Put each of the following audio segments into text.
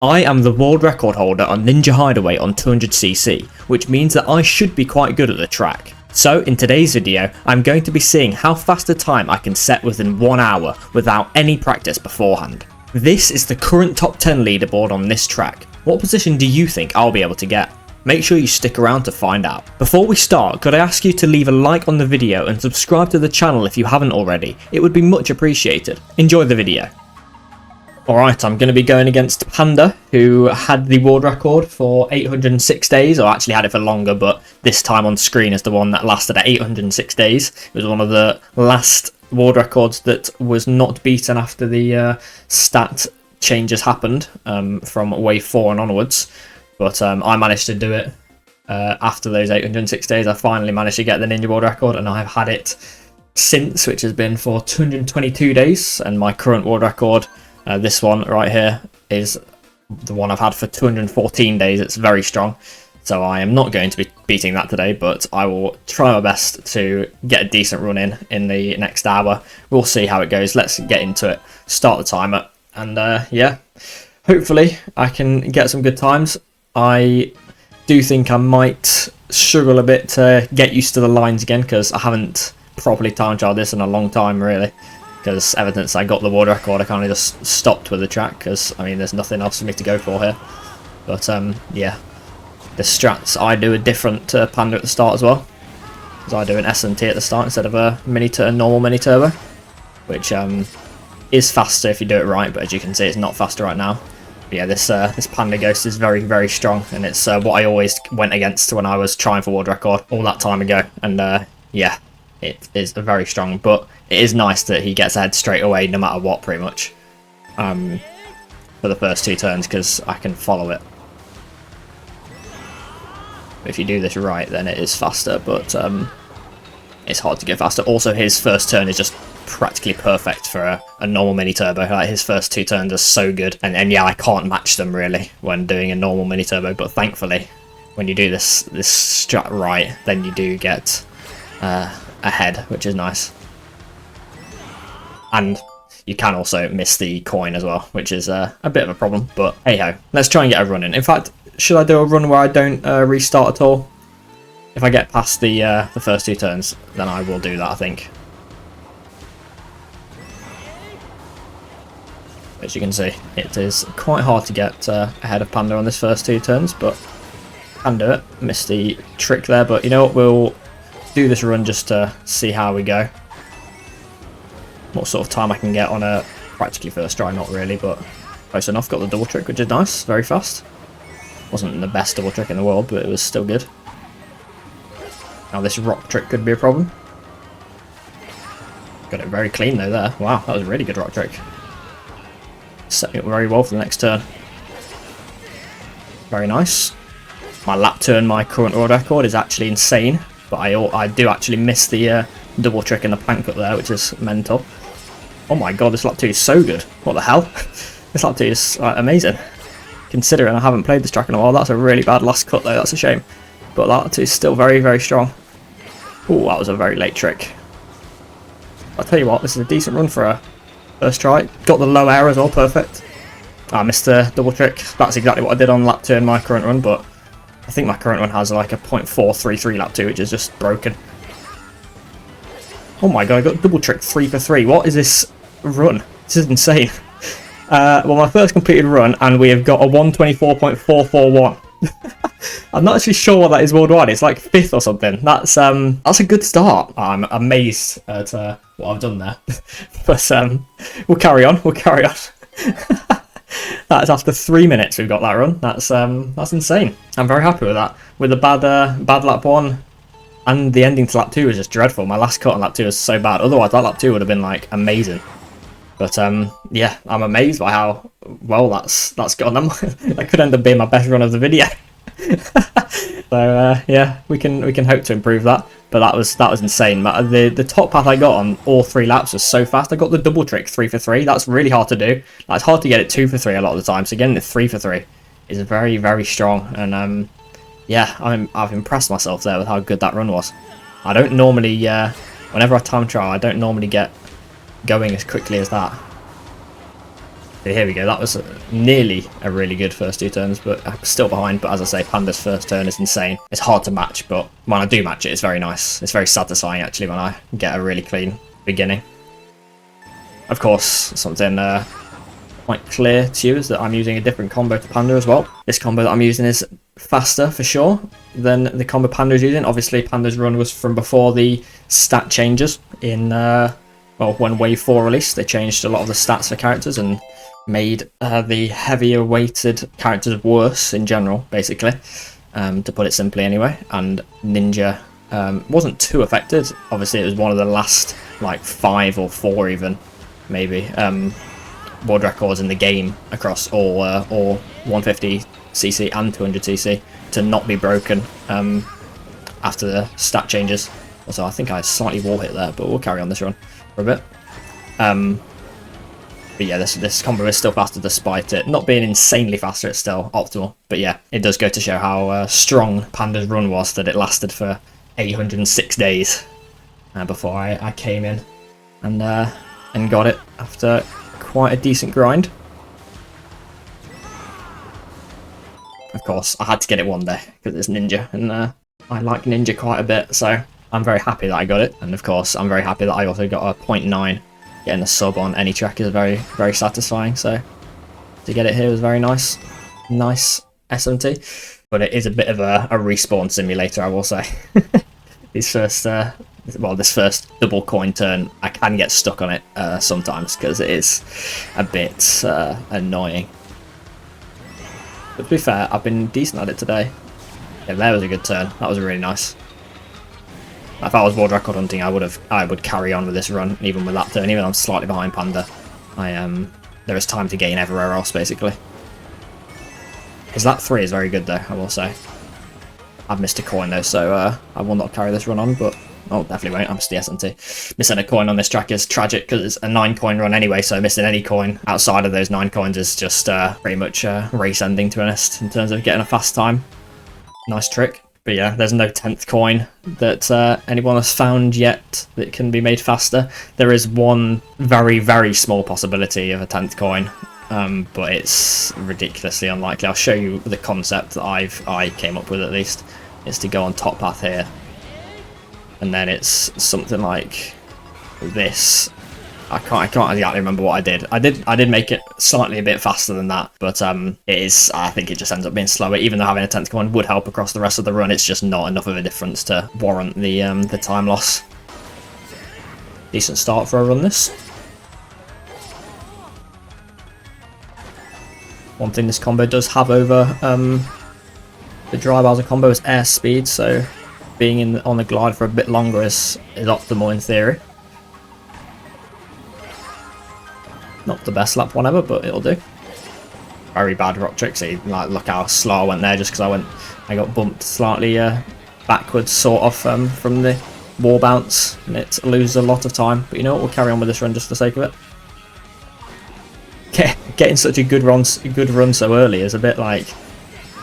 I am the world record holder on Ninja Hideaway on 200cc, which means that I should be quite good at the track. So in today's video, I'm going to be seeing how fast a time I can set within 1 hour without any practice beforehand. This is the current top 10 leaderboard on this track. What position do you think I'll be able to get? Make sure you stick around to find out. Before we start, could I ask you to leave a like on the video and subscribe to the channel if you haven't already? It would be much appreciated. Enjoy the video. Alright, I'm going to be going against Panda, who had the world record for 806 days, or actually had it for longer, but this time on screen is the one that lasted at 806 days. It was one of the last world records that was not beaten after the stat changes happened from wave 4 and onwards. But I managed to do it after those 806 days. I finally managed to get the Ninja world record, and I've had it since, which has been for 222 days, and my current world record, this one right here, is the one I've had for 214 days. It's very strong, so I am not going to be beating that today, but I will try my best to get a decent run in the next hour. We'll see how it goes. Let's get into it, start the timer, and yeah, hopefully I can get some good times. I do think I might struggle a bit to get used to the lines again, because I haven't properly time trialed this in a long time, really. Because ever since I got the world record, I kind of just stopped with the track, because I mean there's nothing else for me to go for here. But yeah, the strats I do are different to Panda at the start as well, because I do an S&T at the start instead of a normal mini turbo, which is faster if you do it right, but as you can see it's not faster right now. But yeah, this Panda Ghost is very, very strong, and it's what I always went against when I was trying for world record all that time ago. And yeah, it is very strong, but it is nice that he gets ahead straight away no matter what, pretty much, for the first 2 turns, because I can follow it. If you do this right, then it is faster, but it's hard to get faster. Also, his first turn is just practically perfect for a normal mini turbo. Like, his first 2 turns are so good, and yeah, I can't match them really when doing a normal mini turbo, but thankfully when you do this strat right, then you do get ahead, which is nice. And you can also miss the coin as well, which is a bit of a problem, but hey ho, let's try and get a run in. In fact, should I do a run where I don't restart at all? If I get past the first 2 turns, then I will do that, I think. As you can see, it is quite hard to get ahead of Panda on this first 2 turns, but can do it. Missed the trick there, but you know what, we'll do this run just to see how we go. What sort of time I can get on a practically first try, not really, but close enough. Got the double trick, which is nice, very fast. Wasn't the best double trick in the world, but it was still good. Now this rock trick could be a problem. Got it very clean though there. Wow, that was a really good rock trick. Setting up very well for the next turn. Very nice. My lap turn, my current world record, is actually insane, but I do actually miss the double trick in the plank up there, which is mental. Oh my god, this lap 2 is so good. What the hell? This lap 2 is amazing. Considering I haven't played this track in a while, that's a really bad last cut though, that's a shame. But lap 2 is still very, very strong. Oh, that was a very late trick. I'll tell you what, this is a decent run for a first try. Got the low air as well, perfect. I missed the double trick. That's exactly what I did on lap 2 in my current run, but I think my current one has like a 0.433 lap 2, which is just broken. Oh my god, I got double trick 3 for 3. What is this run? This is insane. Well, my first completed run, and we have got a 124.441. I'm not actually sure what that is worldwide. It's like 5th or something. That's a good start. I'm amazed at what I've done there. But we'll carry on. We'll carry on. That's after 3 minutes we've got that run. That's insane. I'm very happy with that. With the bad lap 1. And the ending to lap 2 was just dreadful. My last cut on lap 2 was so bad. Otherwise, that lap 2 would have been like amazing. But yeah, I'm amazed by how well that's gone. That could end up being my best run of the video. So yeah, we can hope to improve that. But that was insane. The top path I got on all 3 laps was so fast. I got the double trick 3 for 3. That's really hard to do. Like, it's hard to get it 2 for 3 a lot of the time. So getting it 3 for 3 is very, very strong. And yeah, I've impressed myself there with how good that run was. I don't normally, whenever I time trial, I don't normally get going as quickly as that. So here we go. That was nearly a really good first 2 turns, but I'm still behind. But as I say, Panda's first turn is insane. It's hard to match, but when I do match it, it's very nice. It's very satisfying, actually, when I get a really clean beginning. Of course, something quite clear to you is that I'm using a different combo to Panda as well. This combo that I'm using is faster, for sure, than the combo Panda's using. Obviously, Panda's run was from before the stat changes in, well, when Wave 4 released. They changed a lot of the stats for characters and made the heavier weighted characters worse in general, basically, to put it simply anyway. And Ninja wasn't too affected. Obviously, it was one of the last, like, 5 or 4 even, maybe, world records in the game across all 150cc and 200cc to not be broken after the stat changes. Also, I think I slightly wall hit there, but we'll carry on this run for a bit. But yeah, this combo is still faster despite it not being insanely faster. It's still optimal. But yeah, it does go to show how strong Panda's run was, that it lasted for 806 days before I came in and got it after quite a decent grind. Of course, I had to get it one day because it's Ninja, and I like Ninja quite a bit, so I'm very happy that I got it. And of course, I'm very happy that I also got a 0.9. Getting a sub on any track is very, very satisfying, so to get it here was very nice. Nice SMT. But it is a bit of a respawn simulator, I will say. This first double coin turn, I can get stuck on it sometimes because it is a bit annoying. But to be fair, I've been decent at it today. Yeah, there was a good turn. That was really nice. If I was world record hunting, I would carry on with this run, even with that turn. Even though I'm slightly behind Panda, there is time to gain everywhere else, basically. His lap 3 is very good, though, I will say. I've missed a coin, though, so I will not carry this run on, but... Oh, definitely won't. I missed the SMT. Missing a coin on this track is tragic, because it's a 9-coin run anyway, so missing any coin outside of those 9 coins is just pretty much race ending, to be honest, in terms of getting a fast time. Nice trick. But yeah, there's no 10th coin that anyone has found yet that can be made faster. There is one very, very small possibility of a 10th coin, but it's ridiculously unlikely. I'll show you the concept that I came up with, at least. It's to go on top path here. And then it's something like this. I can't exactly remember what I did. I did make it slightly a bit faster than that, but it is, I think it just ends up being slower. Even though having a 10th coin would help across the rest of the run, it's just not enough of a difference to warrant the time loss. Decent start for a run, this. One thing this combo does have over the dry Bowser combo is air speed, so being on the glide for a bit longer is optimal in theory. Not the best lap one ever, but it'll do. Very bad rock trick. See, like, look how slow I went there, just because I got bumped slightly backwards, sort of, from the wall bounce, and it loses a lot of time. But you know what? We'll carry on with this run just for the sake of it. Getting such a good run so early is a bit like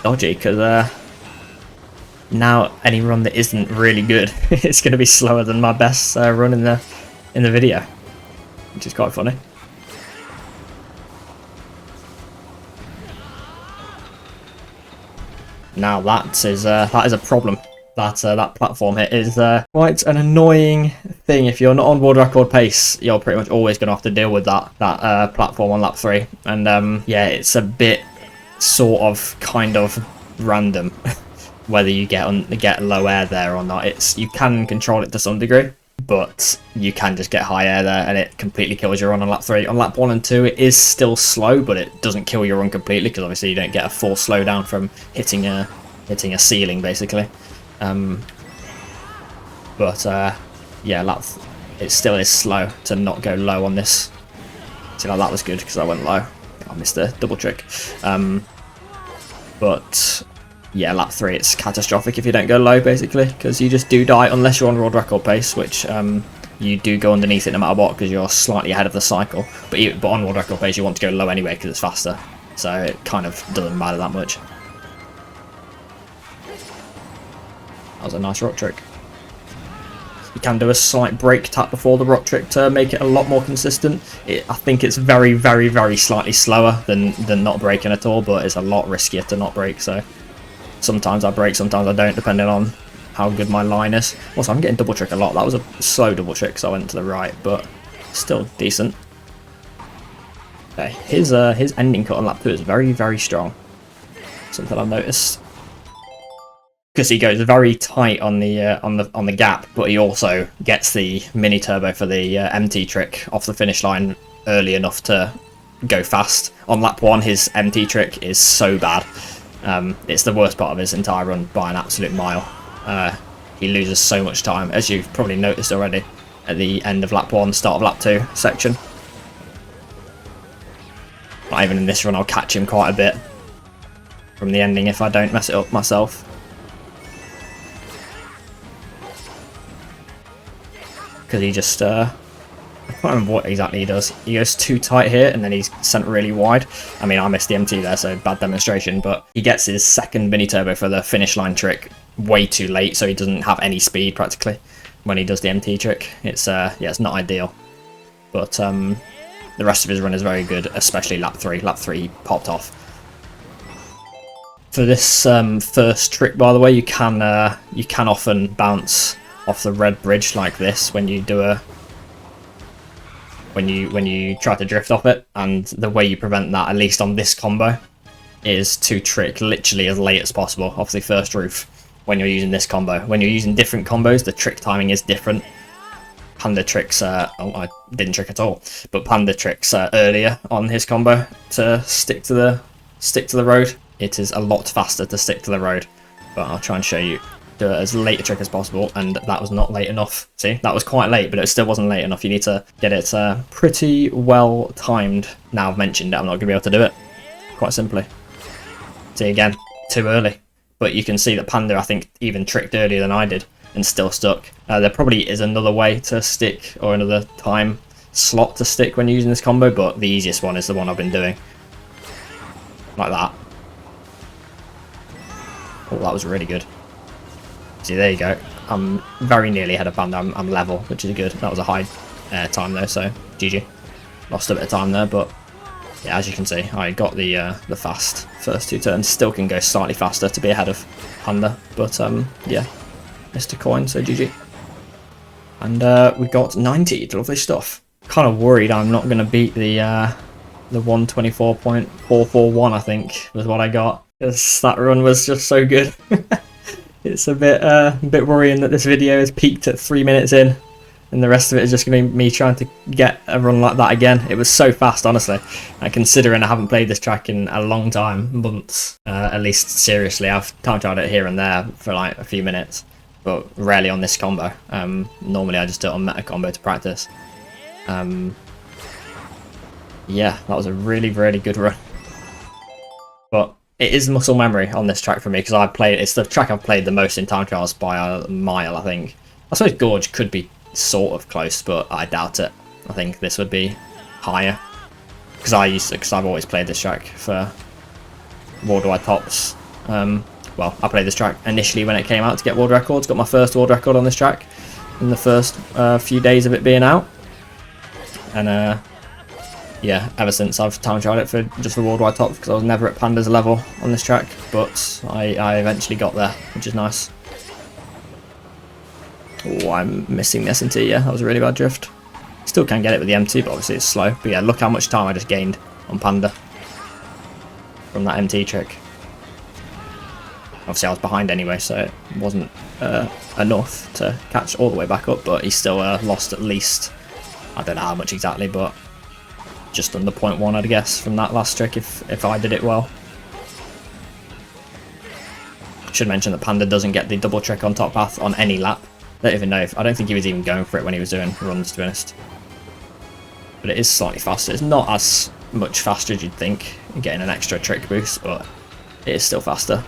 dodgy, because now any run that isn't really good, it's going to be slower than my best run in the video, which is quite funny. Now that is a problem. That platform hit is quite an annoying thing. If you're not on world record pace, you're pretty much always going to have to deal with that platform on lap 3. And yeah, it's a bit sort of kind of random whether you get low air there or not. You can control it to some degree, but you can just get high air there and it completely kills your run on lap 3. On lap 1 and 2 it is still slow, but it doesn't kill your run completely, because obviously you don't get a full slowdown from hitting a ceiling, basically. Yeah, it still is slow to not go low on this. See, like, that was good because I went low. I missed a double trick. But yeah, lap 3 it's catastrophic if you don't go low, basically, because you just do die unless you're on world record pace, which you do go underneath it no matter what, because you're slightly ahead of the cycle. But on world record pace you want to go low anyway because it's faster, so it kind of doesn't matter that much. That was a nice rock trick. You can do a slight brake tap before the rock trick to make it a lot more consistent. I think it's very, very, very slightly slower than not braking at all, but it's a lot riskier to not brake, so sometimes I brake, sometimes I don't, depending on how good my line is. Also, I'm getting double trick a lot. That was a slow double trick, so I went to the right, but still decent. Okay, his ending cut on lap 2 is very, very strong. Something I've noticed. Because he goes very tight on the gap, but he also gets the mini turbo for the MT trick off the finish line early enough to go fast. On lap 1, his MT trick is so bad. It's the worst part of his entire run by an absolute mile. He loses so much time, as you've probably noticed already, at the end of lap 1, start of lap 2 section. Not even in this run, I'll catch him quite a bit from the ending if I don't mess it up myself. Because he just, I can't remember what exactly he does. He goes too tight here and then he's sent really wide. I mean, I missed the MT there, so bad demonstration, but he gets his second mini turbo for the finish line trick way too late, so he doesn't have any speed practically when he does the MT trick. It's, yeah, it's not ideal. But, the rest of his run is very good, especially lap 3. Lap 3 he popped off. For this first trick, by the way, you can often bounce off the red bridge like this when you do when you try to drift off it, and the way you prevent that, at least on this combo, is to trick literally as late as possible off the first roof when you're using this combo. When you're using different combos, the trick timing is different. Panda tricks, oh, I didn't trick at all, but Panda tricks earlier on his combo to stick to the road. It is a lot faster to stick to the road, but I'll try and show you. Do it as late a trick as possible, and that was not late enough. See, that was quite late, but it still wasn't late enough. You need to get it pretty well timed. Now I've mentioned it, I'm not going to be able to do it, quite simply. See, again, too early. But you can see that Panda, I think, even tricked earlier than I did and still stuck. There probably is another way to stick, or another time slot to stick when using this combo, but the easiest one is the one I've been doing. Like that. Oh, that was really good. See, there you go. I'm very nearly ahead of Panda. I'm level, which is good. That was a high time though, so GG. Lost a bit of time there, but yeah, as you can see, I got the fast first 2 turns. Still can go slightly faster to be ahead of Panda, but yeah. Missed a coin, so GG. And we got 90, lovely stuff. Kind of worried I'm not going to beat the 124.441, I think, was what I got. Because that run was just so good. It's a bit worrying that this video has peaked at 3 minutes in, and the rest of it is just going to be me trying to get a run like that again. It was so fast, honestly. And considering I haven't played this track in a long time, months, at least seriously, I've time tried it here and there for like a few minutes. But rarely on this combo. Normally I just do it on meta combo to practice. Yeah, that was a really, really good run. But it is muscle memory on this track for me, because it's the track I've played the most in time trials by a mile, I think. I suppose Gorge could be sort of close, but I doubt it. I think this would be higher. Because I've always played this track for worldwide tops. Well, I played this track initially when it came out to get world records. Got my first world record on this track in the first few days of it being out. And yeah, ever since I've time tried it for just for worldwide tops, because I was never at Panda's level on this track. But I eventually got there, which is nice. Oh, I'm missing the S&T, yeah, that was a really bad drift. Still can get it with the MT, but obviously it's slow. But yeah, look how much time I just gained on Panda from that MT trick. Obviously I was behind anyway, so it wasn't enough to catch all the way back up, but he still lost at least, I don't know how much exactly, but just under 0.1 I'd guess from that last trick if I did it well. Should mention that Panda doesn't get the double trick on top path on any lap. I don't even know I don't think he was even going for it when he was doing runs, to be honest. But it is slightly faster. It's not as much faster as you'd think, getting an extra trick boost, but it is still faster.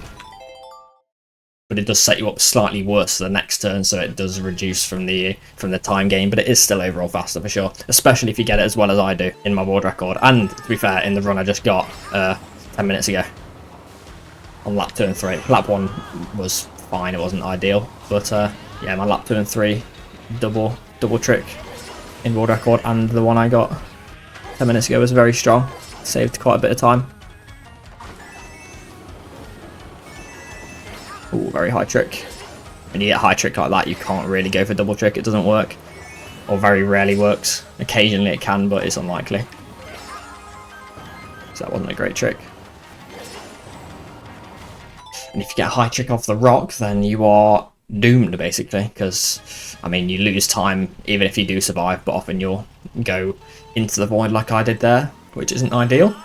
But it does set you up slightly worse for the next turn, so it does reduce from the time gain, but it is still overall faster for sure, especially if you get it as well as I do in my world record, and to be fair, in the run I just got 10 minutes ago on lap 2 and 3. Lap 1 was fine, it wasn't ideal, but yeah, my lap 2 and 3 double trick in world record, and the one I got 10 minutes ago was very strong. Saved quite a bit of time. Ooh, very high trick. When you get a high trick like that, you can't really go for double trick. It doesn't work, or very rarely works. Occasionally it can, but it's unlikely. So that wasn't a great trick. And if you get a high trick off the rock, then you are doomed, basically, because, I mean, you lose time even if you do survive, but often you'll go into the void like I did there, which isn't ideal.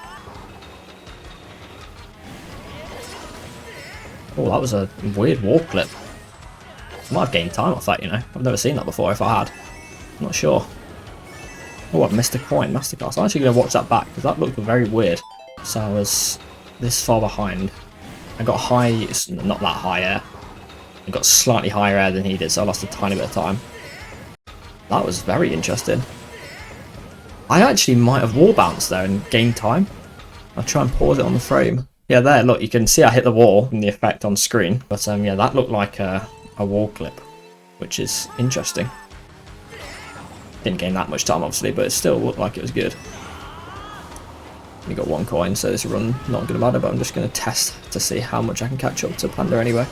Oh, that was a weird wall clip. I might have gained time off that, you know. I've never seen that before. If I had, I'm not sure. Oh, I've missed a coin, masterclass. I'm actually going to watch that back because that looked very weird. So I was this far behind. I got high, it's not that high air. I got slightly higher air than he did, so I lost a tiny bit of time. That was very interesting. I actually might have wall bounced there and gained time. I'll try and pause it on the frame. Yeah, there, look, you can see I hit the wall in the effect on screen. But yeah, that looked like a wall clip, which is interesting. Didn't gain that much time, obviously, but it still looked like it was good. We got one coin, so this run not going to matter, but I'm just going to test to see how much I can catch up to Panda anyway.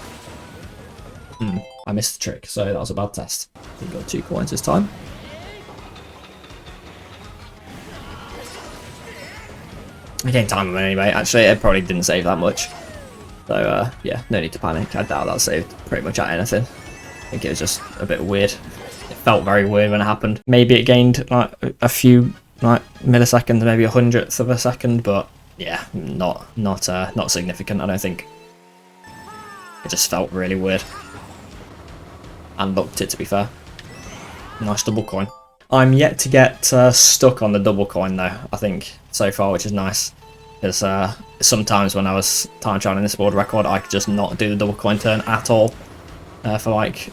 I missed the trick, so that was a bad test. We got 2 coins this time. I gained time on it anyway. Actually, it probably didn't save that much. So, yeah, no need to panic. I doubt that saved pretty much at anything. I think it was just a bit weird. It felt very weird when it happened. Maybe it gained like a few like milliseconds, maybe 100th of a second, but yeah, not significant, I don't think. It just felt really weird. And looked it, to be fair. Nice double coin. I'm yet to get stuck on the double coin though, I think, so far, which is nice. Because sometimes when I was time trialing in this world record, I could just not do the double coin turn at all for like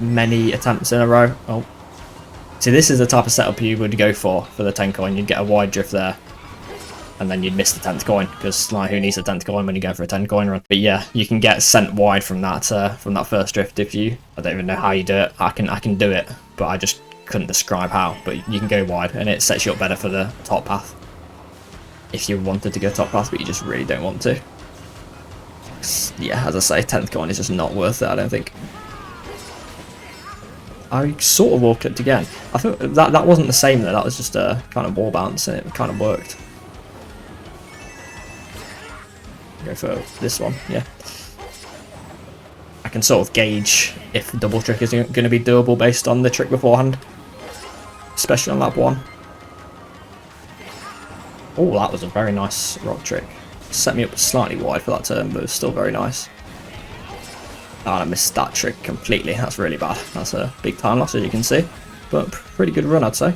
many attempts in a row. Oh, see, this is the type of setup you would go for the 10 coin. You'd get a wide drift there, and then you'd miss the 10th coin, because like, who needs the 10th coin when you go for a 10 coin run? But yeah, you can get sent wide from that first drift if you. I don't even know how you do it. I can do it, but I just couldn't describe how. But you can go wide, and it sets you up better for the top path. If you wanted to go top path, but you just really don't want to. Yeah, as I say, 10th coin is just not worth it, I don't think. I sort of wall clipped again. I thought that wasn't the same though, that was just a kind of wall bounce, and it kind of worked. Go for this one, yeah. I can sort of gauge if the double trick is going to be doable based on the trick beforehand. Especially on lap 1. Oh, that was a very nice rock trick. Set me up slightly wide for that turn, but it was still very nice. Oh, I missed that trick completely. That's really bad. That's a big time loss, as you can see. But pretty good run, I'd say.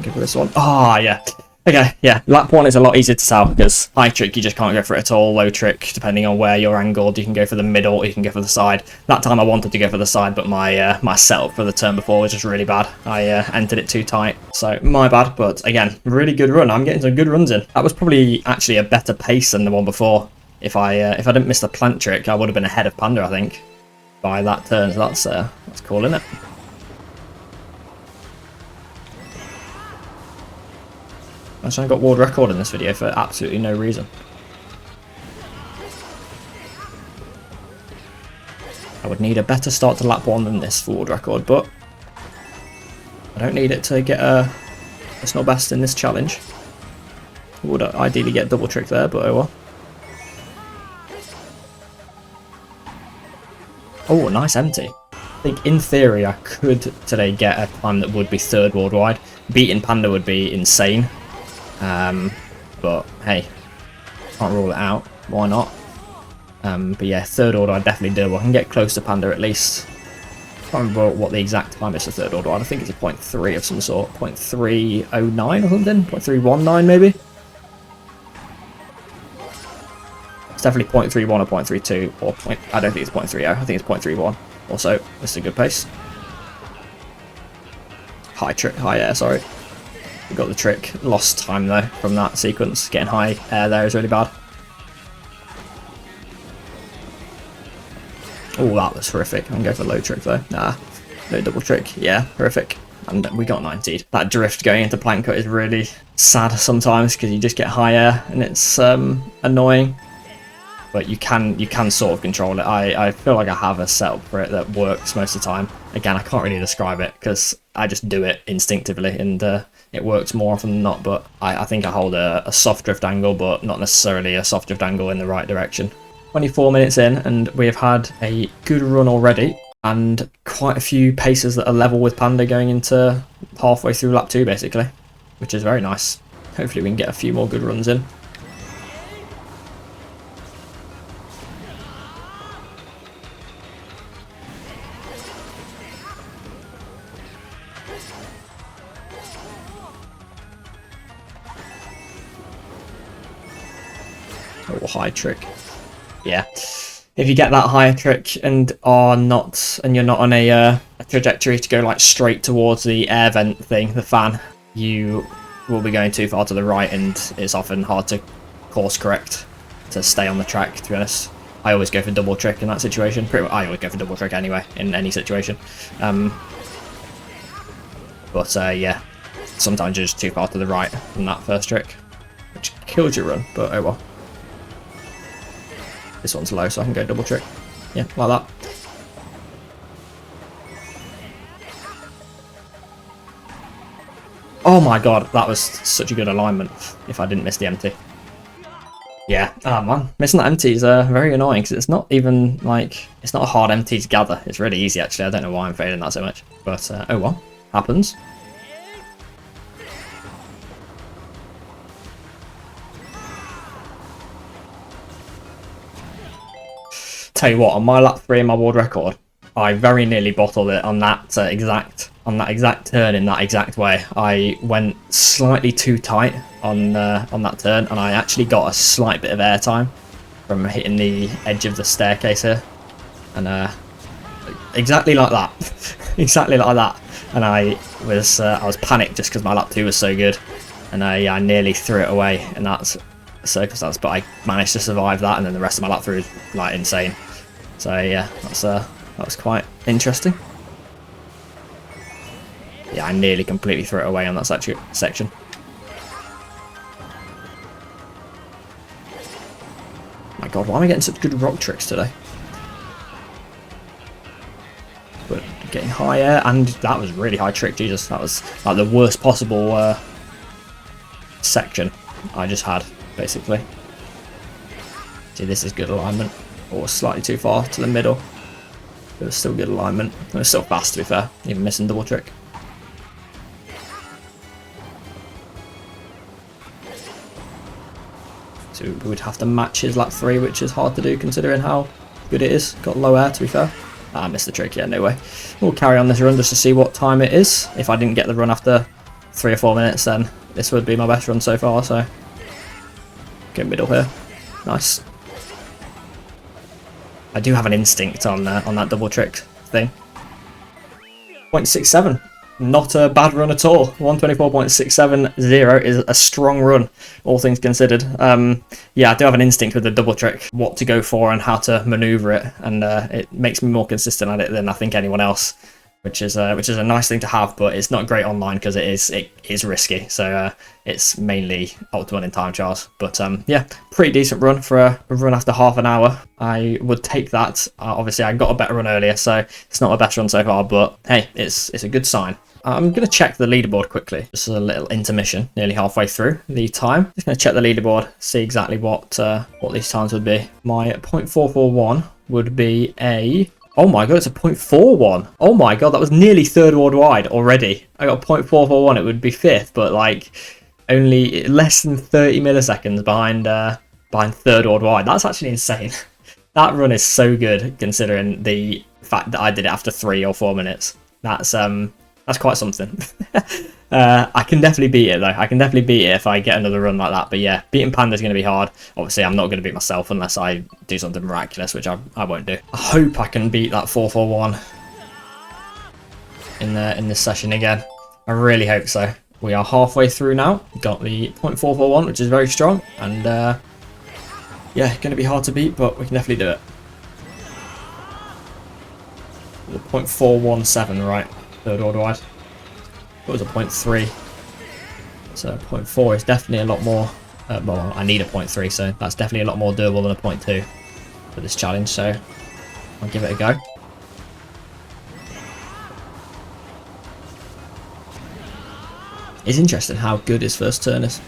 Go for this one. Ah, yeah. Okay, yeah. Lap 1 is a lot easier to tell, because high trick, you just can't go for it at all. Low trick, depending on where you're angled, you can go for the middle, or you can go for the side. That time I wanted to go for the side, but my my setup for the turn before was just really bad. I entered it too tight, so my bad. But again, really good run. I'm getting some good runs in. That was probably actually a better pace than the one before. If I didn't miss the plant trick, I would have been ahead of Panda, I think, by that turn. So that's cool, isn't it? Actually, I got world record in this video for absolutely no reason. I would need a better start to lap 1 than this for world record, but I don't need it to get a personal best in this challenge. I would ideally get double trick there, but oh well. Oh, nice empty. I think in theory I could today get a time that would be 3rd worldwide. Beating Panda would be insane. But hey, can't rule it out. Why not? But yeah, 3rd order I definitely do. I can get close to Panda at least. I can't remember what the exact time is for 3rd order. I think it's a 0.3 of some sort. 0.309 or something? 0.319 maybe? It's definitely 0.31 or 0.32 or I don't think it's 0.30. I think it's 0.31. Also, this is a good pace. High air, sorry. We got the trick. Lost time though from that sequence. Getting high air there is really bad. Oh, that was horrific. I'm going for low trick though. Nah, no double trick. Yeah, horrific. And we got 90'd. That drift going into plank cut is really sad sometimes because you just get high air and it's annoying. But you can sort of control it. I feel like I have a setup for it that works most of the time. Again, I can't really describe it because I just do it instinctively and it works more often than not. But I think I hold a soft drift angle, but not necessarily a soft drift angle in the right direction. 24 minutes in and we've had a good run already and quite a few paces that are level with Panda going into halfway through lap 2 basically, which is very nice. Hopefully we can get a few more good runs in. Oh, high trick. Yeah. If you get that higher trick and you're not on a trajectory to go like straight towards the air vent thing, the fan, you will be going too far to the right and it's often hard to course correct to stay on the track, to be honest. I always go for double trick in that situation. I always go for double trick anyway, in any situation. Yeah, sometimes you're just too far to the right on that first trick, which kills your run, but oh well. This one's low, so I can go double trick. Yeah, like that. Oh my god, that was such a good alignment if I didn't miss the empty. Yeah, oh man, missing that empty is very annoying because it's not even like, it's not a hard empty to gather. It's really easy actually. I don't know why I'm failing that so much, but oh well, happens. Tell you what, on my lap 3 in my world record, I very nearly bottled it on that exact turn in that exact way. I went slightly too tight on that turn, and I actually got a slight bit of airtime from hitting the edge of the staircase here, and exactly like that, exactly like that. And I was panicked just because my lap 2 was so good, and I nearly threw it away in that circumstance, but I managed to survive that, and then the rest of my lap 3 was like insane. So yeah, that was quite interesting. Yeah, I nearly completely threw it away on that section. My god, why am I getting such good rock tricks today? But getting higher, and that was really high trick, Jesus. That was like the worst possible section I just had, basically. See, this is good alignment. Or slightly too far to the middle. It was still good alignment. It was still fast, to be fair, even missing double trick. So we would have to match his lap 3, which is hard to do considering how good it is. Got low air, to be fair. I missed the trick, yeah, no way. We'll carry on this run just to see what time it is. If I didn't get the run after 3 or 4 minutes, then this would be my best run so far, so... Go middle here. Nice. I do have an instinct on that double trick thing. 0.67. Not a bad run at all. 124.670 is a strong run, all things considered. Yeah, I do have an instinct with the double trick, what to go for and how to maneuver it, and it makes me more consistent at it than I think anyone else, which is a nice thing to have, but it's not great online because it is risky. So it's mainly optimal in time trials. But yeah, pretty decent run for a run after half an hour. I would take that. Obviously, I got a better run earlier, so it's not a better run so far. But hey, it's a good sign. I'm going to check the leaderboard quickly. Just a little intermission, nearly halfway through the time. Just going to check the leaderboard, see exactly what these times would be. My 0.441 would be a... Oh my god, it's a 0.41. Oh my god, that was nearly third worldwide already. I got 0.441, it would be fifth, but like only less than 30 milliseconds behind third worldwide. That's actually insane. That run is so good considering the fact that I did it after 3 or 4 minutes. That's quite something. I can definitely beat it though. I can definitely beat it if I get another run like that. But yeah, beating Panda is going to be hard. Obviously, I'm not going to beat myself unless I do something miraculous, which I won't do. I hope I can beat that 441 in this session again. I really hope so. We are halfway through now. Got the 0.441, which is very strong. And yeah, going to be hard to beat, but we can definitely do it. .417, right? Third order wide. It was a .3. So 0.4 is definitely a lot more. Well, I need a 0.3, so that's definitely a lot more doable than a 0.2 for this challenge. So I'll give it a go. It's interesting how good his first turn is.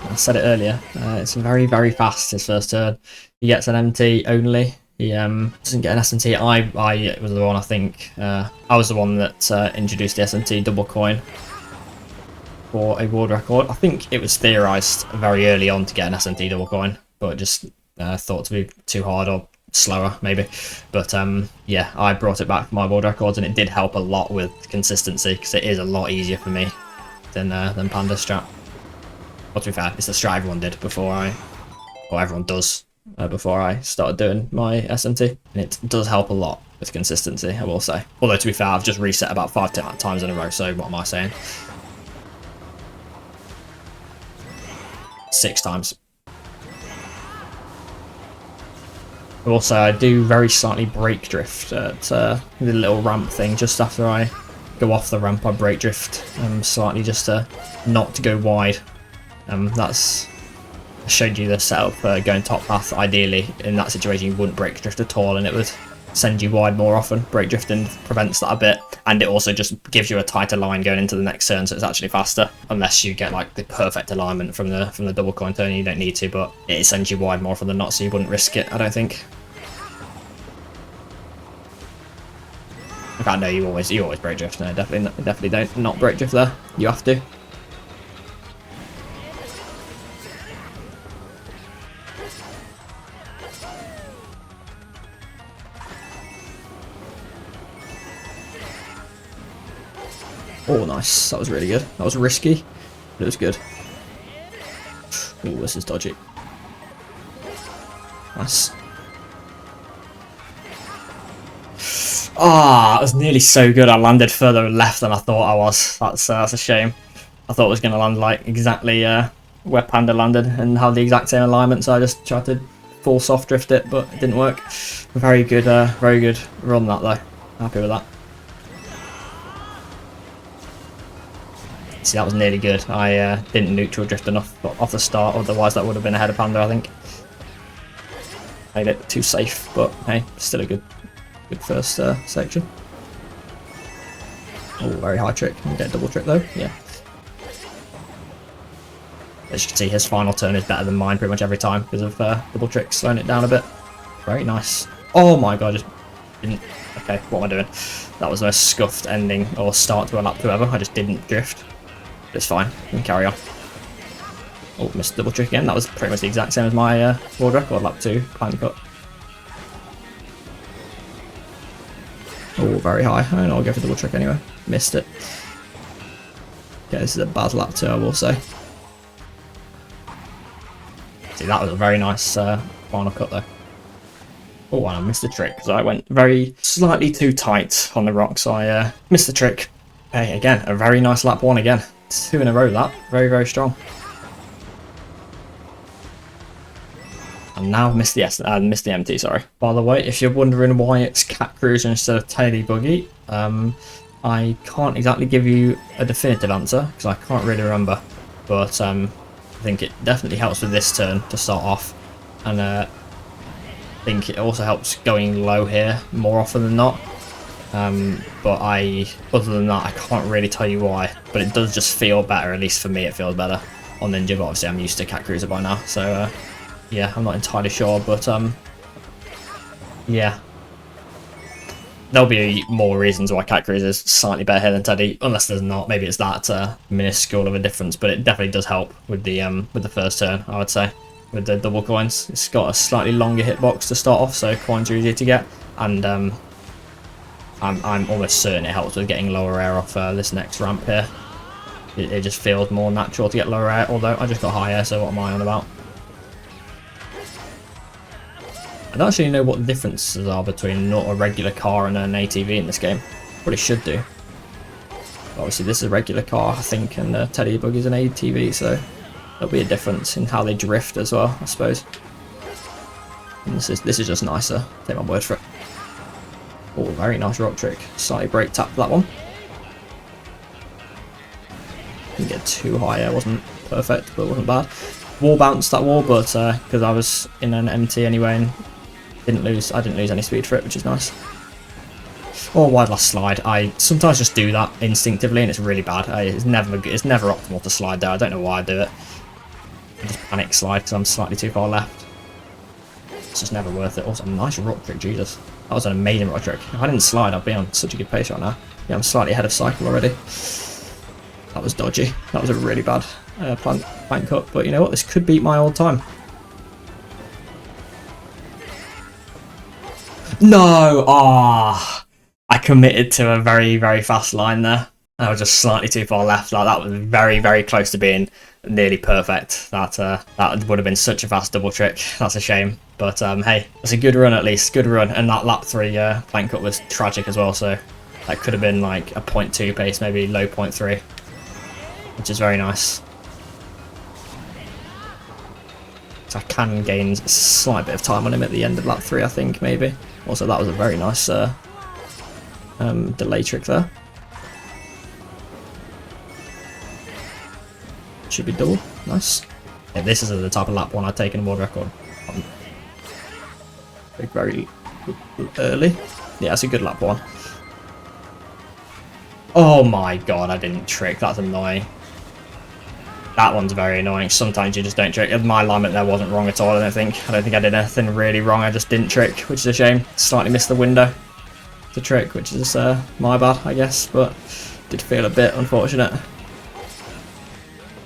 I said it earlier. It's very, very fast, his first turn. He gets an MT only. He doesn't get an SMT. I was the one, I think. I was the one that introduced the SMT double coin for a world record. I think it was theorised very early on to get an SMT double coin, but just thought to be too hard or slower, maybe. But yeah, I brought it back for my world records, and it did help a lot with consistency, because it is a lot easier for me than Panda strat. Well, to be fair, it's the strat everyone did before or everyone does before I started doing my SMT, and it does help a lot with consistency, I will say. Although, to be fair, I've just reset about 5 times in a row, so what am I saying? 6 times. Also, I do very slightly brake drift at the little ramp thing just after I go off the ramp. I brake drift slightly just to not to go wide. That's I showed you the setup going top path. Ideally, in that situation, you wouldn't brake drift at all, and it would send you wide more often. Brake drifting prevents that a bit, and it also just gives you a tighter line going into the next turn, so it's actually faster. Unless you get like the perfect alignment from the double coin turn, you don't need to, but it sends you wide more often than not, so you wouldn't risk it, I don't think. I know you always brake drift. No, definitely don't not brake drift there. You have to. Oh, nice. That was really good. That was risky, but it was good. Oh, this is dodgy. Nice. Ah, it was nearly so good. I landed further left than I thought I was. That's a shame. I thought it was going to land like exactly where Panda landed and have the exact same alignment, so I just tried to full soft drift it, but it didn't work. Very good run that though. Happy with that. See, that was nearly good. I didn't neutral drift enough off the start, otherwise that would have been ahead of Panda, I think. Made it too safe, but hey, still a good first section. Oh, very high trick. Can we get a double trick though? Yeah. As you can see, his final turn is better than mine pretty much every time because of double tricks, slowing it down a bit. Very nice. Oh my god, just didn't. Okay, what am I doing? That was a scuffed ending or start to a lap to ever. I just didn't drift. It's fine. We can carry on. Oh, missed double trick again. That was pretty much the exact same as my world record lap 2 climb cut. Oh, very high. And I'll go for double trick anyway. Missed it. Yeah, this is a bad lap 2, I will say. See, that was a very nice final cut though. Oh, and I missed the trick because I went very slightly too tight on the rock, so I missed the trick. Hey, again, a very nice lap 1 again. 2 in a row that. Very, very strong. And now missed the MT, sorry. By the way, if you're wondering why it's Cat Cruiser instead of Teddy Buggy, I can't exactly give you a definitive answer because I can't really remember. But I think it definitely helps with this turn to start off. And I think it also helps going low here more often than not. But other than that, I can't really tell you why, but it does just feel better, at least for me it feels better on Ninja, but obviously I'm used to Cat Cruiser by now, so yeah, I'm not entirely sure, but yeah. There'll be more reasons why Cat Cruiser is slightly better here than Teddy, unless there's not. Maybe it's that minuscule of a difference, but it definitely does help with the first turn, I would say, with the double coins. It's got a slightly longer hitbox to start off, so coins are easier to get, and I'm almost certain it helps with getting lower air off this next ramp here. It just feels more natural to get lower air, although I just got high air, so what am I on about? I don't actually know what the differences are between not a regular car and an ATV in this game. Probably should do. Obviously this is a regular car, I think, and the Teddy Buggy is an ATV, so there'll be a difference in how they drift as well, I suppose. And this is just nicer, take my word for it. Oh, very nice rock trick. Slightly brake tap for that one. Didn't get too high, it wasn't perfect, but it wasn't bad. Wall bounced that wall, but because I was in an MT anyway and I didn't lose any speed for it, which is nice. Oh, wide last slide. I sometimes just do that instinctively and it's really bad. It's never optimal to slide there. I don't know why I do it. I just panic slide because I'm slightly too far left. It's just never worth it. Also, nice rock trick, Jesus. That was an amazing rock trick. If I didn't slide, I'd be on such a good pace right now. Yeah, I'm slightly ahead of cycle already. That was dodgy. That was a really bad plank cut. But you know what? This could beat my old time. No! Ah! I committed to a very, very fast line there. I was just slightly too far left. Like, that was very, very close to being nearly perfect. That would have been such a fast double trick. That's a shame. But hey, it's a good run at least. Good run. And that lap 3 plank cut was tragic as well. So that could have been like a 0.2 pace, maybe low 0.3, which is very nice. So I can gain a slight bit of time on him at the end of lap 3, I think, maybe. Also, that was a very nice delay trick there. Should be double. Nice. Yeah, this is the type of lap one I'd take in a world record. Very early. Yeah, it's a good lap one. Oh my god, I didn't trick. That's annoying. That one's very annoying. Sometimes you just don't trick. My alignment there wasn't wrong at all, I don't think. I don't think I did anything really wrong. I just didn't trick, which is a shame. Slightly missed the window to trick, which is my bad, I guess. But did feel a bit unfortunate.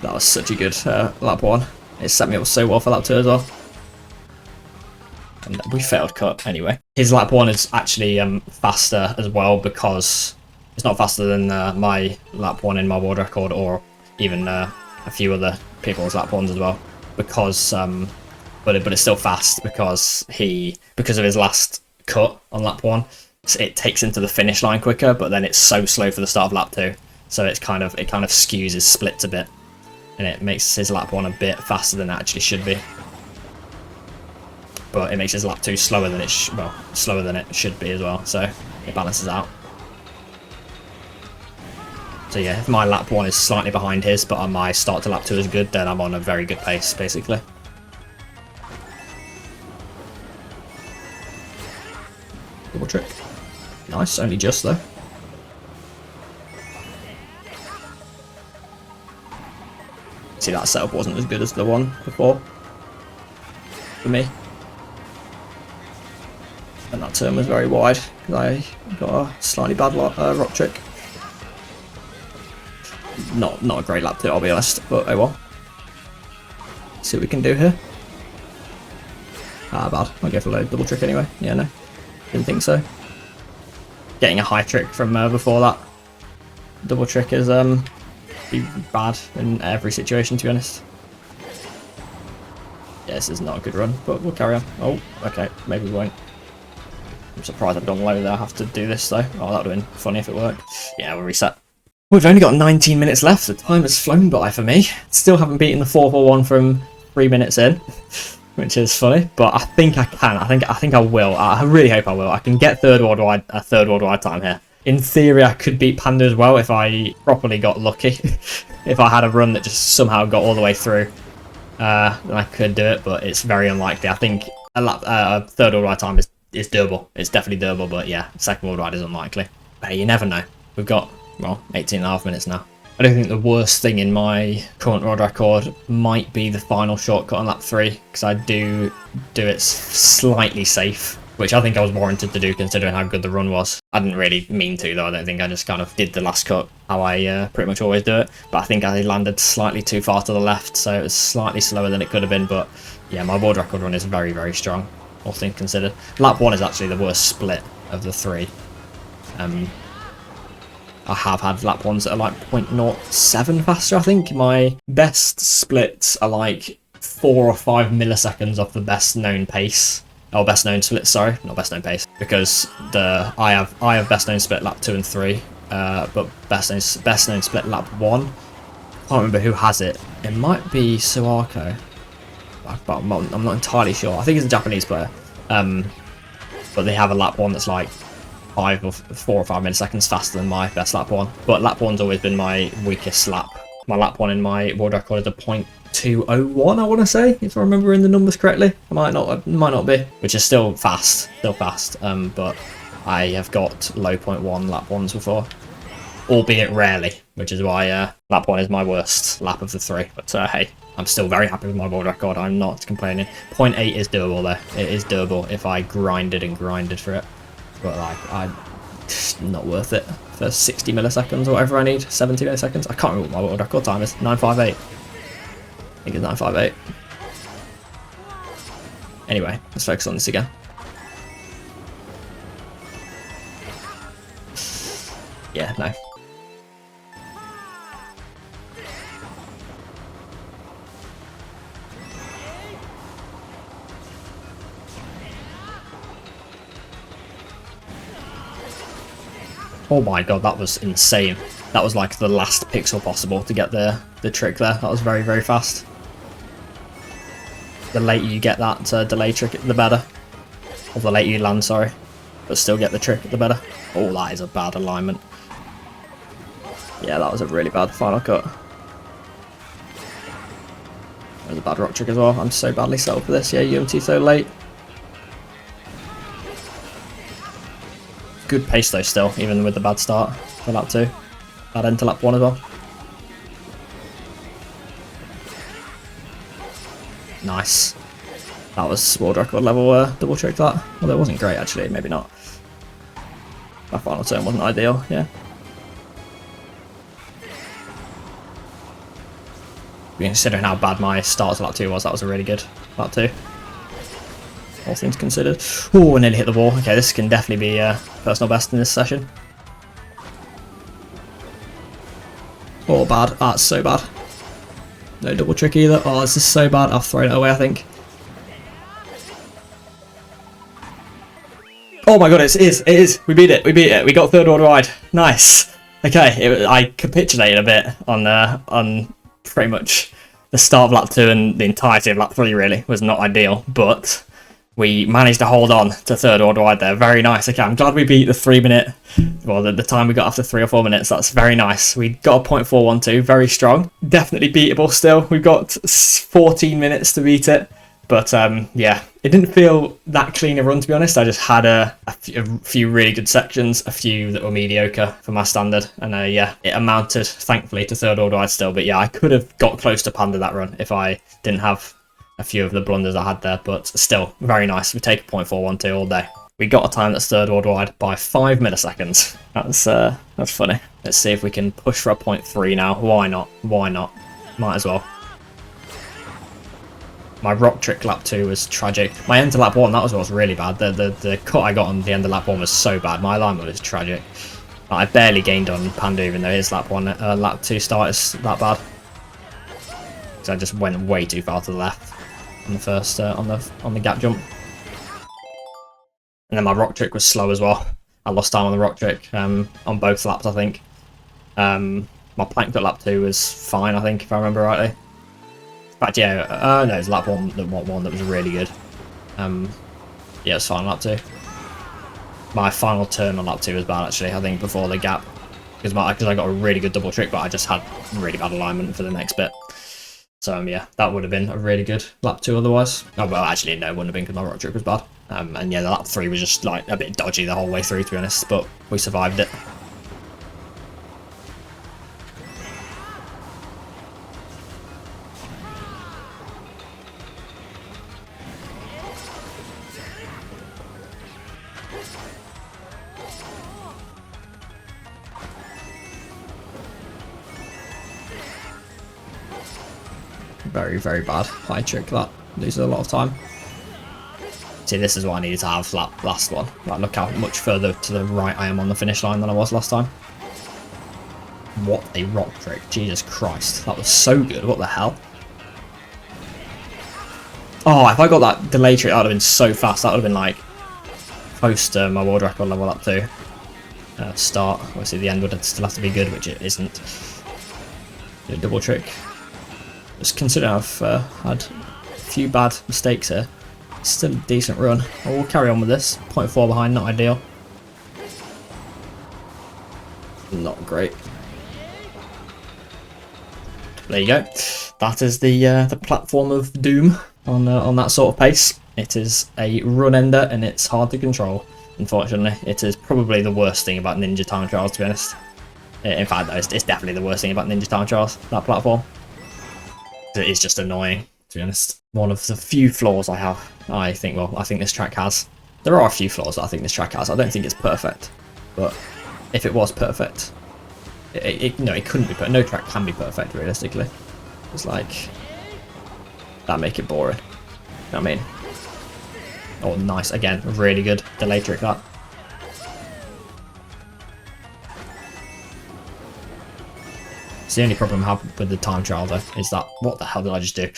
That was such a good lap 1. It set me up so well for lap 2 as well. And we failed cut anyway. His lap 1 is actually faster as well because it's not faster than my lap 1 in my world record or even a few other people's lap 1s as well. Because, but it's still fast because of his last cut on lap 1. It takes him to the finish line quicker, but then it's so slow for the start of lap 2. So it kind of skews his splits a bit. And it makes his lap 1 a bit faster than it actually should be. But it makes his lap 2 slower than it should be as well, so it balances out. So yeah, if my lap 1 is slightly behind his, but my start to lap 2 is good, then I'm on a very good pace, basically. Double trick. Nice, only just though. See, that setup wasn't as good as the one before for me, and that turn was very wide because I got a slightly bad rock trick. Not a great lap 2, I'll be honest, but oh well. See what we can do here. Ah, bad. I'll go for a low double trick anyway. Yeah, no, didn't think so. Getting a high trick from before that double trick is be bad in every situation, to be honest. Yeah, this is not a good run, but we'll carry on. Oh, okay, maybe we won't. I'm surprised I've gone low there. I have to do this though. Oh, that would have been funny if it worked. Yeah, we'll reset. We've only got 19 minutes left. The time has flown by for me. Still haven't beaten the 441 from 3 minutes in, which is funny. But I think I can. I think I will. I really hope I will. I can get a third worldwide time here. In theory, I could beat Panda as well if I properly got lucky. If I had a run that just somehow got all the way through, then I could do it, but it's very unlikely. I think a third worldwide time is doable. It's definitely doable, but yeah, second worldwide is unlikely. But hey, you never know. We've got, well, 18.5 minutes now. I don't think the worst thing in my current world record might be the final shortcut on lap 3, because I do it slightly safe, which I think I was warranted to do considering how good the run was. I didn't really mean to though. I don't think I just kind of did the last cut how I pretty much always do it. But I think I landed slightly too far to the left, so it was slightly slower than it could have been. But yeah, my world record run is very, very strong, all things considered. Lap 1 is actually the worst split of the 3. I have had lap 1s that are like 0.07 faster, I think. My best splits are like 4 or 5 milliseconds off the best known pace. Or best known split, sorry, not best known pace. Because I have best known split lap 2 and 3, but best known split lap 1. Can't remember who has it. It might be Suako, but I'm not entirely sure. I think it's a Japanese player. But they have a lap 1 that's like 4 or 5 milliseconds faster than my best lap 1. But lap 1's always been my weakest lap. My lap 1 in my world record is a 0.201, I want to say, if I remember in the numbers correctly. It might not be, which is still fast, but I have got low 0.1 lap 1s before, albeit rarely, which is why lap 1 is my worst lap of the 3. But hey, I'm still very happy with my world record. I'm not complaining. 0.8 is doable though. It is doable if I grinded for it. But like, it's not worth it for 60 milliseconds or whatever I need. 70 milliseconds. I can't remember what my world record time is. 958. I think it's 958. Anyway, let's focus on this again. Yeah, no. Oh my god, that was insane. That was like the last pixel possible to get the trick there. That was very, very fast. The later you get that delay trick, the better. Or the later you land, sorry. But still get the trick, the better. Oh, that is a bad alignment. Yeah, that was a really bad final cut. That was a bad rock trick as well. I'm so badly set up for this. Yeah, UMT so late. Good pace though still, even with the bad start for lap 2. Bad end to lap 1 as well. Nice. That was world record level double trick that. Although it wasn't great actually, maybe not. My final turn wasn't ideal, yeah. Considering how bad my start to lap 2 was, that was a really good lap 2. All things considered. Oh, I nearly hit the wall. Okay, this can definitely be personal best in this session. Oh, bad. That's so bad. No double trick either. Oh, this is so bad. I've thrown it away, I think. Oh my god, it is. We beat it. We got third order wide. Nice. Okay, I capitulated a bit on pretty much the start of lap 2 and the entirety of lap 3 really. Was not ideal, but we managed to hold on to third order wide there. Very nice. Okay, I'm glad we beat the 3 minute, well, the time we got after 3 or 4 minutes. That's very nice. We got a 0.412, very strong. Definitely beatable still. We've got 14 minutes to beat it. But yeah, it didn't feel that clean a run, to be honest. I just had a few really good sections, a few that were mediocre for my standard. And yeah, it amounted, thankfully, to third order wide still. But yeah, I could have got close to Panda that run if I didn't have a few of the blunders I had there, but still very nice. We take a 0.412 all day. We got a time that's third order wide by 5 milliseconds. That's funny. Let's see if we can push for a 0.3 now. Why not? Why not? Might as well. My rock trick lap 2 was tragic. My end to lap 1, that was what was really bad. The cut I got on the end of lap 1 was so bad. My alignment was tragic. I barely gained on Panda, even though his lap 2 start is that bad. So I just went way too far to the left on the first on the gap jump. And then my rock trick was slow as well. I lost time on the rock trick on both laps, I think. My plank at lap 2 was fine, I think, if I remember rightly. In fact, yeah, no, it was lap 1 that was really good. Yeah, it's fine, lap 2. My final turn on lap 2 was bad, actually, I think, before the gap. Because I got a really good double trick, but I just had really bad alignment for the next bit. So yeah, that would have been a really good lap 2 otherwise. Oh, well, actually, no, it wouldn't have been because my rock trick was bad. And yeah, the lap 3 was just like a bit dodgy the whole way through, to be honest, but we survived it. Very, very bad high trick that. Loses a lot of time. See, this is what I needed to have last one. Like, look how much further to the right I am on the finish line than I was last time. What a rock trick. Jesus Christ. That was so good. What the hell? Oh, if I got that delay trick, that would have been so fast. That would have been like close to my world record level up to start. Obviously, the end would still have to be good, which it isn't. Do a double trick. Just considering I've had a few bad mistakes here, it's still a decent run. I will carry on with this. 0.4 behind, not ideal. not great. There you go. That is the platform of doom on that sort of pace. It is a run ender and it's hard to control. Unfortunately, it is probably the worst thing about Ninja Time Trials, to be honest. In fact, though, it's definitely the worst thing about Ninja Time Trials, that platform. It is just annoying, to be honest. One of the few flaws I have, I think this track has. There are a few flaws that I think this track has. I don't think it's perfect, but if it was perfect, no, it couldn't be perfect. No track can be perfect, realistically. It's like, that'd make it boring. You know what I mean? Oh, nice. Again, really good delay trick, that. It's the only problem I have with the time trial, though, is that, what the hell did I just do?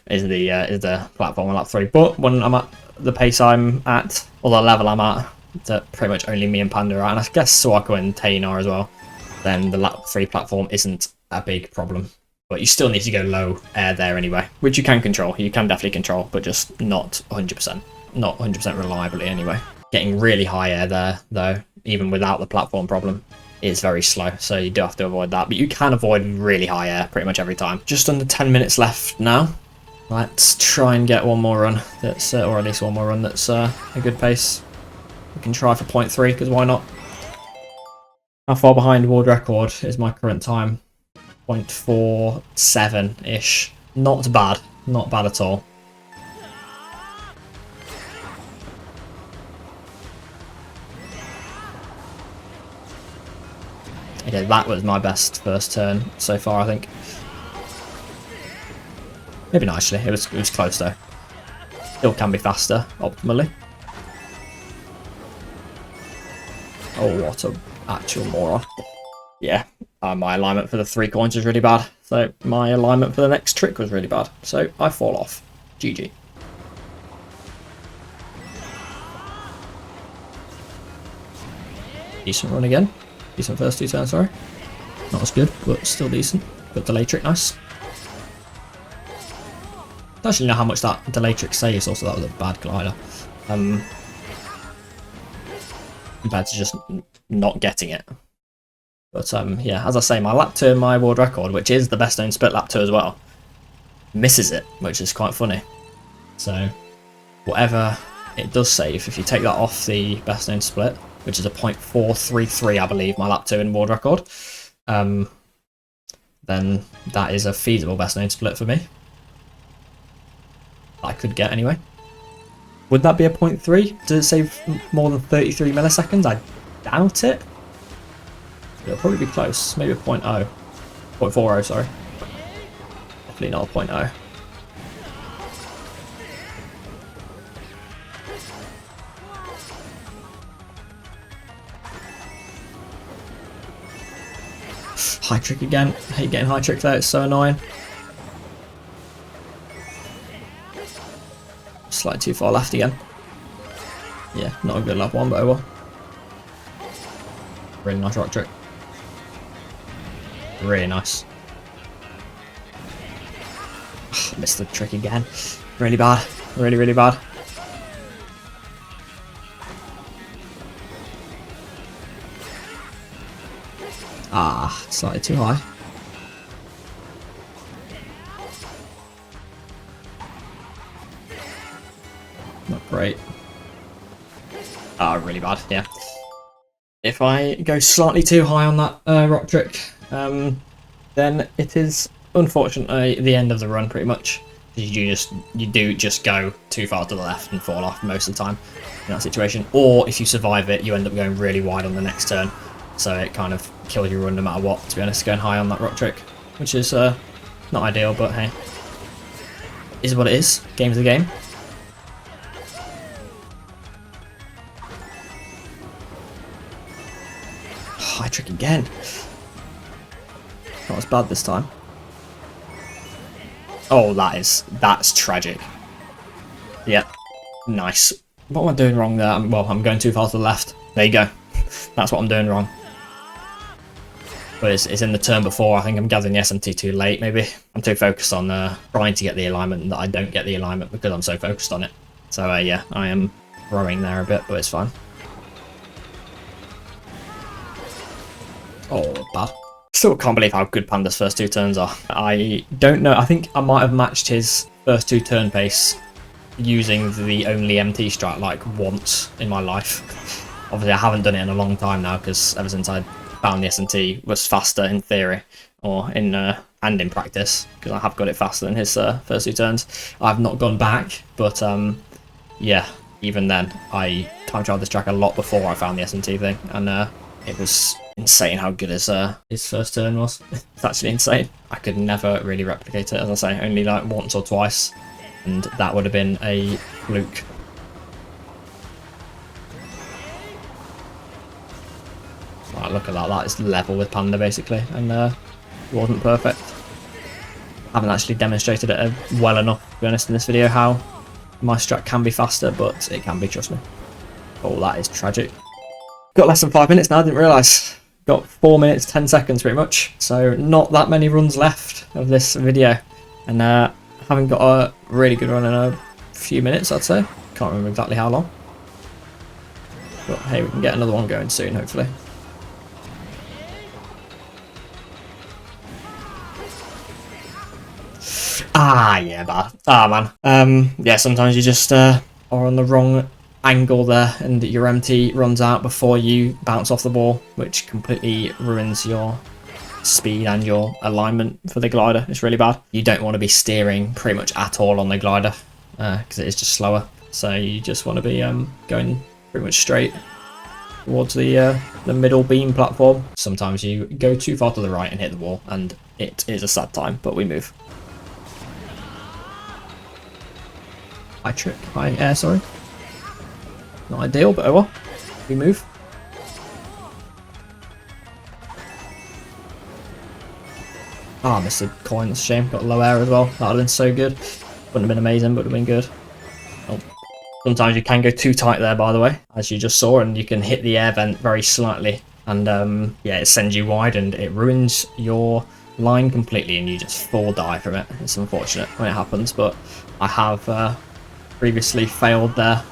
Is the platform on lap 3. But when I'm at the pace I'm at, or the level I'm at, that pretty much only me and Panda are, and I guess Suako and Tain are as well, then the lap 3 platform isn't a big problem. But you still need to go low air there anyway, which you can control. You can definitely control, but just not 100%. Not 100% reliably anyway. Getting really high air there, though, even without the platform problem, is very slow, so you do have to avoid that. But you can avoid really high air pretty much every time. Just under 10 minutes left now. Let's try and get one more run that's, or at least one more run that's a good pace. We can try for 0.3, because why not? How far behind world record is my current time? 0.47-ish. Not bad. Not bad at all. Okay, that was my best first turn so far, I think. Maybe not, actually. It was close, though. Still can be faster, optimally. Oh, what a actual moron. Yeah, my alignment for the 3 coins was really bad. So my alignment for the next trick was really bad. So I fall off. GG. Decent run again. Decent first 2 turns, sorry. Not as good, but still decent. Good delay trick, nice. I don't actually know how much that delay trick saves, also that was a bad glider. Compared to just not getting it. But yeah, as I say, my lap 2 in my world record, which is the best known split lap 2 as well, misses it, which is quite funny. So whatever it does save, if you take that off the best known split, which is a 0.433, I believe, my lap 2 in world record, then that is a feasible best known split for me. I could get anyway. Would that be a 0.3? Does it save more than 33 milliseconds? I doubt it. It'll probably be close. Maybe a 0.0. 0.40, sorry. Definitely not a 0.0. High trick again. I hate getting high trick there, it's so annoying. Slightly too far left again. Yeah, not a good lap 1, but oh well. Really nice rock trick. Really nice. Missed the trick again. Really bad. Really, really bad. Ah, slightly too high. Not great. Ah, really bad, yeah. If I go slightly too high on that rock trick, then it is unfortunately the end of the run pretty much. You do just go too far to the left and fall off most of the time in that situation. Or if you survive it, you end up going really wide on the next turn. So it kind of kills your run no matter what, to be honest, going high on that rock trick. Which is not ideal, but hey. Is what it is. Game's the game. High trick again. Not as bad this time. Oh, that's tragic. Yep. Nice. What am I doing wrong there? Well, I'm going too far to the left. There you go. That's what I'm doing wrong. But it's in the turn before. I think I'm gathering the SMT too late, maybe. I'm too focused on trying to get the alignment that I don't get the alignment because I'm so focused on it. So yeah, I am rowing there a bit, but it's fine. Oh, bad. Still can't believe how good Panda's first 2 turns are. I don't know. I think I might have matched his first 2 turn pace using the only MT strat like once in my life. Obviously, I haven't done it in a long time now because ever since I found the S&T was faster in theory or in and in practice, because I have got it faster than his first 2 turns. I've not gone back, but yeah, even then I time trialed this track a lot before I found the S&T thing, and it was insane how good his first turn was. It's actually insane. I could never really replicate it, as I say, only like once or twice, and that would have been a fluke. Right, look at that, that is level with Panda basically, and it wasn't perfect. I haven't actually demonstrated it well enough, to be honest, in this video, how my strat can be faster, but it can be, trust me. Oh, that is tragic. Got less than 5 minutes now, I didn't realise. Got 4 minutes, 10 seconds pretty much, so not that many runs left of this video, and haven't got a really good run in a few minutes, I'd say. Can't remember exactly how long, but hey, we can get another one going soon, hopefully. Ah, yeah, bad. Ah, man. Yeah, sometimes you just are on the wrong angle there, and your MT runs out before you bounce off the ball, which completely ruins your speed and your alignment for the glider. It's really bad. You don't want to be steering pretty much at all on the glider, because it is just slower. So you just want to be going pretty much straight towards the middle beam platform. Sometimes you go too far to the right and hit the wall, and it is a sad time, but we move. High trick, high air, sorry. Not ideal, but oh well. We move. Ah, I missed a coin, that's a shame. Got low air as well. That would have been so good. Wouldn't have been amazing, but would have been good. Oh. Sometimes you can go too tight there, by the way, as you just saw, and you can hit the air vent very slightly. And yeah, it sends you wide and it ruins your line completely, and you just full die from it. It's unfortunate when it happens, but I have previously failed there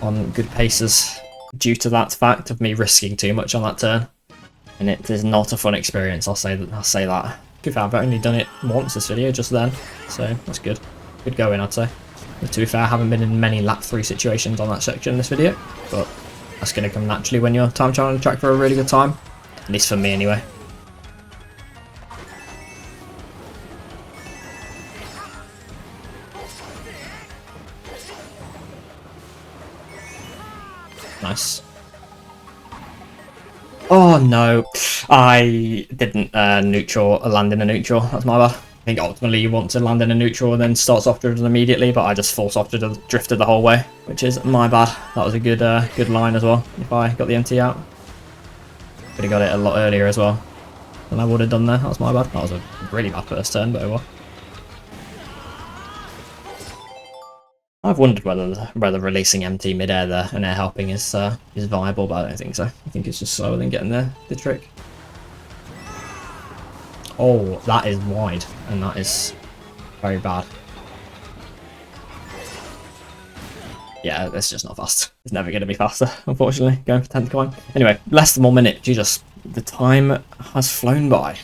on good paces due to that fact of me risking too much on that turn, and it is not a fun experience. I'll say that. To be fair, I've only done it once this video, just then, so that's good. Good going, I'd say. But to be fair, I haven't been in many lap 3 situations on that section in this video, but that's going to come naturally when you're time trialing the track for a really good time, at least for me anyway. Nice. Oh no, I didn't land in a neutral. That's my bad. I think ultimately you want to land in a neutral and then start soft drifted immediately, but I just full soft drifted the whole way, which is my bad. That was a good good line as well. If I got the MT out, could have got it a lot earlier as well than I would have done there. That was my bad. That was a really bad first turn, but oh well. I've wondered whether releasing MT mid-air there and air helping is viable, but I don't think so. I think it's just slower than getting the trick. Oh, that is wide, and that is very bad. Yeah, it's just not fast. It's never going to be faster, unfortunately, going for 10th coin. Anyway, less than 1 minute. Jesus, the time has flown by.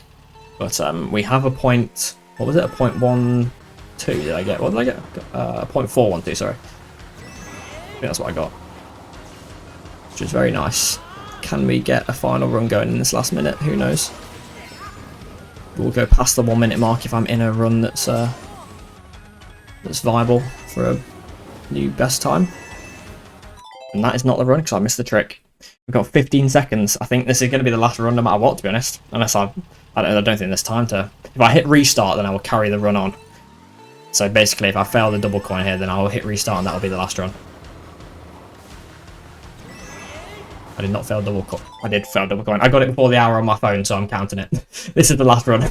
But we have a point, what was it, a 0.12 did I get? What did I get? 0.412, sorry. I think that's what I got. Which is very nice. Can we get a final run going in this last minute? Who knows? We'll go past the 1 minute mark if I'm in a run that's viable for a new best time. And that is not the run because I missed the trick. We've got 15 seconds. I think this is going to be the last run no matter what, to be honest. Unless I don't think there's time to... If I hit restart, then I will carry the run on. So basically, if I fail the double coin here, then I will hit restart and that will be the last run. I did not fail double coin. I did fail double coin. I got it before the hour on my phone, so I'm counting it. This is the last run.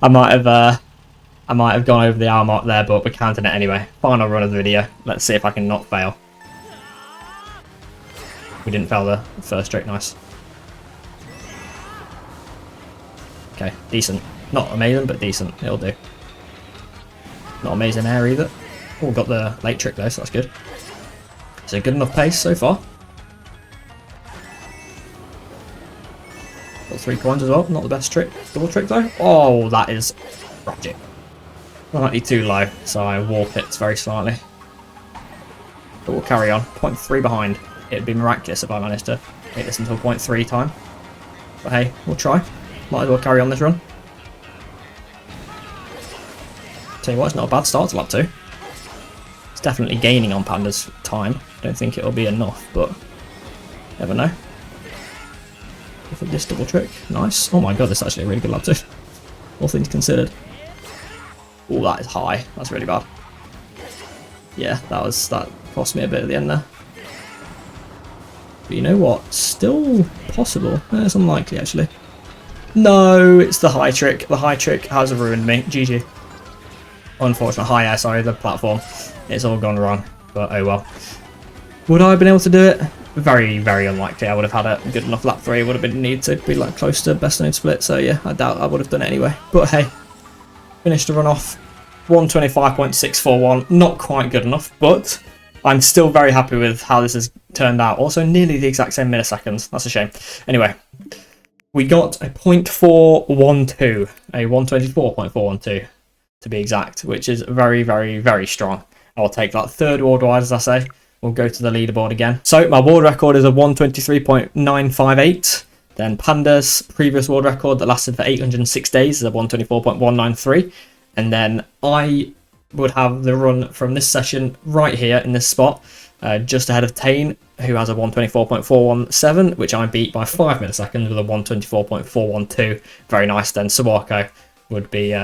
I might have gone over the hour mark there, but we're counting it anyway. Final run of the video. Let's see if I can not fail. We didn't fail the first trick. Nice. Okay, decent. Not amazing, but decent. It'll do. Not amazing air either. Oh, got the late trick though, so that's good. It's a good enough pace so far. Got 3 coins as well. Not the best trick. Double trick though. Oh, that is tragic. Slightly too low, so I warp it very slightly. But we'll carry on. 0.3 behind. It'd be miraculous if I managed to make this until 0.3 time. But hey, we'll try. Might as well carry on this run. Tell you what, it's not a bad start to lap 2. It's definitely gaining on Panda's time. Don't think it'll be enough, but never know. Go for this double trick. Nice. Oh my god, this is actually a really good lap 2. All things considered. Oh, that is high. That's really bad. Yeah, that cost me a bit at the end there. But you know what? Still possible. It's unlikely, actually. No, it's the high trick. The high trick has ruined me. GG. Unfortunate. High air, sorry, the platform. It's all gone wrong. But oh well. Would I have been able to do it? Very, very unlikely. I would have had a good enough lap 3. It would have been need to be like close to best known split. So yeah, I doubt I would have done it anyway. But hey, finished the run off. 125.641. Not quite good enough, but I'm still very happy with how this has turned out. Also, nearly the exact same milliseconds. That's a shame. Anyway, we got a 0.412, a 124.412 to be exact, which is very, very, very strong. I'll take that. Third worldwide, as I say. We'll go to the leaderboard again. So my world record is a 123.958. Then Panda's previous world record that lasted for 806 days is a 124.193. And then I would have the run from this session right here in this spot, just ahead of Tane, who has a 124.417, which I beat by 5 milliseconds with a 124.412. Very nice. Then Sawako would be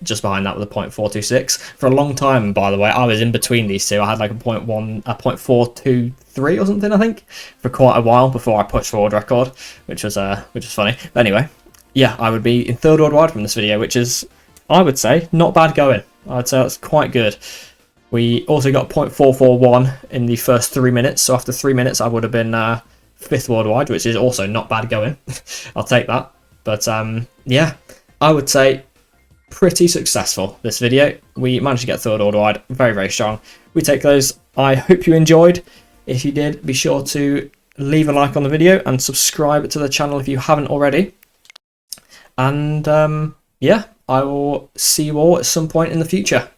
just behind that with a 0.426. For a long time, by the way, I was in between these two. I had like a 0.423 or something, I think, for quite a while before I pushed for world record, which was funny. But anyway, yeah, I would be in third worldwide from this video, which is, I would say, not bad going. I'd say that's quite good. We also got 0.441 in the first 3 minutes, so after 3 minutes I would have been 5th worldwide, which is also not bad going. I'll take that. But yeah, I would say pretty successful this video. We managed to get third worldwide. Very, very strong. We take those. I hope you enjoyed. If you did, be sure to leave a like on the video and subscribe to the channel if you haven't already. And yeah, I will see you all at some point in the future.